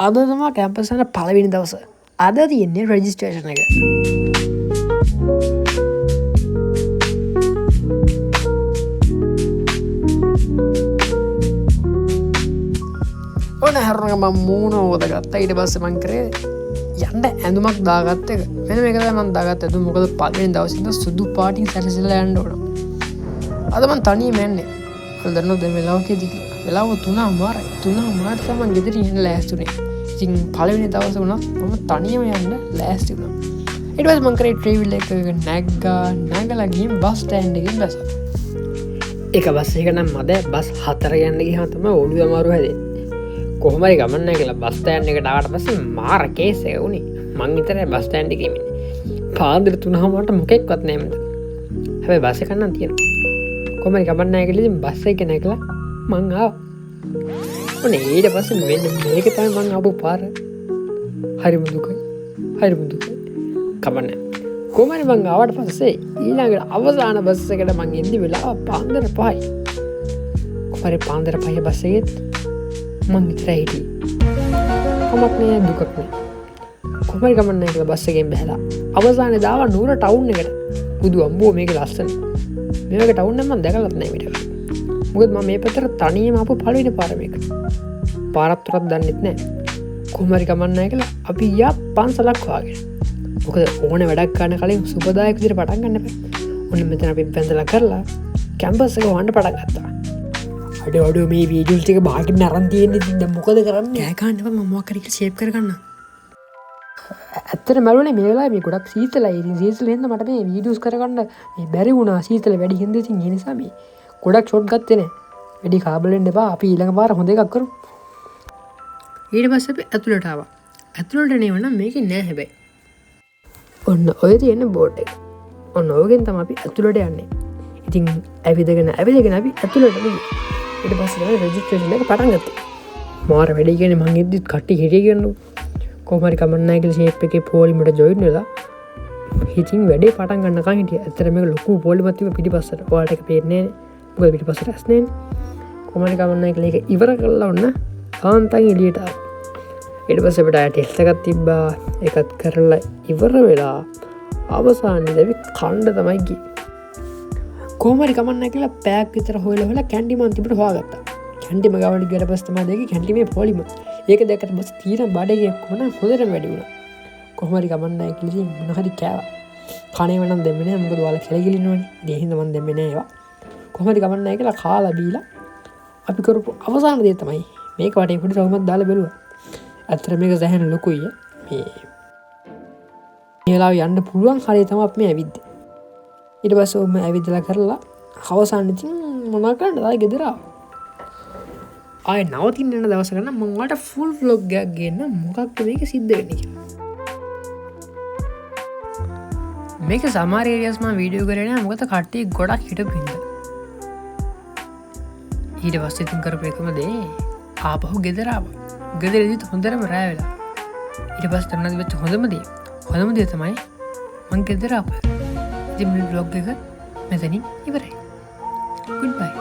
අද තමයි කැම්පස් වල පළවෙනි දවස. අද තියෙන්නේ රෙජිස්ට්‍රේෂන් එක. ඕන හරන මම මූණ හොදගත්තා. ඊට පස්සේ මං කරේ යන්න ඇඳුමක් දාගත්ත එක. වෙන මේක තමයි මං දාගත්ත ඇඳුම. මොකද පළවෙනි දවසේ ඉඳන් සුදු පාටින් සැරසිලා යන්න ඕන. අද මං තනියම යන්නේ. ඔයාලා දන්නවද දැන් වෙලාවකදී වෙලාව 3:00 3:00 තමයි මං ගෙදර යන්න ලෑස්ති වුණේ. ඉතින් පළවෙනි දවසේ වුණත් මම තනියම යන්න ලෑස්ති වුණා. ඊට පස්සේ මං කරේ ට්‍රැවල් එක නැගලා ගිහින් බස් ස්ටෑන්ඩ් එකෙන් බැස්සා. ඒක බස් එක නම් මද බස් 4 යන්න ගියාම තමයි ඔළුව අමාරු හැදෙන්නේ. කොහොම හරි ගමන් නැහැ කියලා බස් ස්ටෑන්ඩ් එකට ආවට පස්සේ මාර කේස් එක වුණේ. මං විතරයි බස් ස්ටෑන්ඩ් එකේ ඉන්නේ. පාන්දර 3:00ට මොකෙක්වත් නැහැ මට. හැබැයි බස් එක නම් තියෙනවා. කොහොම හරි ගමන් නැහැ කියලා ඉතින් බස් එක නැගලා මං ආවා. ඔනේ ඊට පස්සේ මෙන්න මේක තමයි මං ආපු පාර. හරිම දුකයි. කමන්නේ. කොහොම හරි මං ආවට පස්සේ ඊළඟට අවසාන බස් එකට මං එන්නේ වෙලාව පාන්දර 5යි. කොහොම හරි පාන්දර 5 බස් එකෙත් මං විතරයි හිටියේ. කොහොමත් නෑ දුකක් නෑ. කොහොම හරි ගමන් නැහැ කියලා බස් එකෙන් බහලා අවසානයේ දාවා නූර ටවුන් එකට. බුදු අම්බෝ මේක ලස්සන. මේක ටවුන් එක මම දැකලත් නැහැ මීට. මොකද මම මේ පැත්තට තනියම ආපු පළවෙනි පාර මේක. පාරක් තුරක් දන්නෙත් නැහැ. කොහොම හරි ගමන් නැහැ කියලා අපි යා පන්සලක් වාගෙන. මොකද ඕනේ වැඩක් ගන්න කලින් සුබදායක විදිහට පටන් ගන්න බෑ. ඔන්න මෙතන අපි වැඳලා කරලා කැම්පස් එක වහන්න පටන් ගත්තා. අඩෝ මේ වීඩියෝස් ටික බාගෙන් අරන් තියෙන්නේ ඉතින් දැන් මොකද කරන්නේ? කෑ ගන්න එපා මම මොකක් හරි කියලා ෂේප් කරගන්න. ඇත්තට මැරුණේ මේ වෙලාවේ මේ ගොඩක් සීතලයි. ඉතින් සීතල හින්දා මට මේ වීඩියෝස් කරගන්න මේ බැරි වුණා. සීතල වැඩි හින්දා ඉතින් ඒ නිසා මේ ගොඩක් ෂොට් ගත්තේ නෑ. වැඩි කාබල් වෙන්න එපා. අපි ඊළඟ පාර හොඳ එකක් කරමු. ඊට පස්සේ අපි ඇතුළට ආවා. ඇතුළට නෙවෙයි මේකේ නෑ හැබැයි. ඔන්න ඔය තියෙන බෝඩ් එක. ඔන්න ඔයගෙන් තමයි අපි ඇතුළට යන්නේ. ඉතින් ඇවිදගෙන අපි ඇතුළට ගිහින් ඊට පස්සේ තමයි රෙජිස්ට්‍රේෂන් එක පටන් ගත්තේ. මාර වැඩි කියන්නේ මං එද්දිත් කට්ටිය හිටිය කියන්නු. කොහොම හරි කමන්න නැහැ කියලා ෂේප් එකේ පොලිමට ජොයින් වෙලා ඉතින් වැඩේ පටන් ගන්නකන් හිටියා. ඇත්තට මේක ලොකු පොලිමක් තිබ්බ පිටිපස්සට. ඔයාලට ඒක පේන්නේ නැහැ. මොකද පිටිපස්සට ඇස් නැහැ. කොහොම හරි කමන්න නැහැ කියලා ඒක ඉවර කරලා ඔන්න ආන්තන් එළියට ආවා. ඊට පස්සේ අපිට ටෙස්ට් එකක් තිබ්බා. ඒකත් කරලා ඉවර වෙලා අවසානයේදී අපි කණ්ඩ තමයි ගියේ. කොහොම හරි කමන්න නැහැ කියලා පැයක් විතර හොයලා කැන්ඩි මන් තිබුණට හොයාගත්තා. කැන්ඩි මගාවලි ගියට පස්සේ තමයි දැක්කේ කැන්ඩි මේ පොලිම. ඒක දැක්කට පස්සේ තීන බඩේ කොහොම හොඳටම වැඩි වුණා. කොහොම හරි කමන්න නැහැ කියලා ඉතින් මොන හරි කෑවා. කණේ වෙනම් දෙන්නේ නැහැ. මොකද ඔයාලා කෙලගිලිනවනේ. ඒ හින්දා මන් දෙන්නේ නැහැ ඒවා. කොහොම හරි කමන්න නැහැ කියලා කාලා බීලා අපි කරපු අවසාන දේ තමයි මේක වටේ පොඩි රවුමක් දාලා බැලුවා. ඇත්තට මේක සෑහෙන ලොකුයි. මේ වෙලාව යන්න පුළුවන් හරිය තමයි අපි මේ ඇවිද්දේ. ඊට පස්සේ ඔන්න ඇවිදලා කරලා අවසානයේ ඉතින් මොනවා කරන්නද ආයෙ ගෙදර ආවා. ආයෙ නවතින්න යන දවසක නම් මම ඔයාලට ෆුල් vlog එකක් ගේන්න මොකක්ද මේක සිද්ධ වෙන්නේ කියලා. මේක සමහර ඒරියාස් මම වීඩියෝ කරේ නෑ මොකද කට්ටිය ගොඩක් හිටපු හින්දා. ඊට පස්සේ ඉතින් කරපු එකම දේ ආපහු ගෙදර ආවා. ගෙදරදීත් හොඳටම රෑ වෙලා. ඊට පස්සේ තමයි වෙච්ච හොඳම දේ තමයි මං ගෙදර ආවා. ඉතින් මේ vlog එක මෙතනින් ඉවරයි. Goodbye.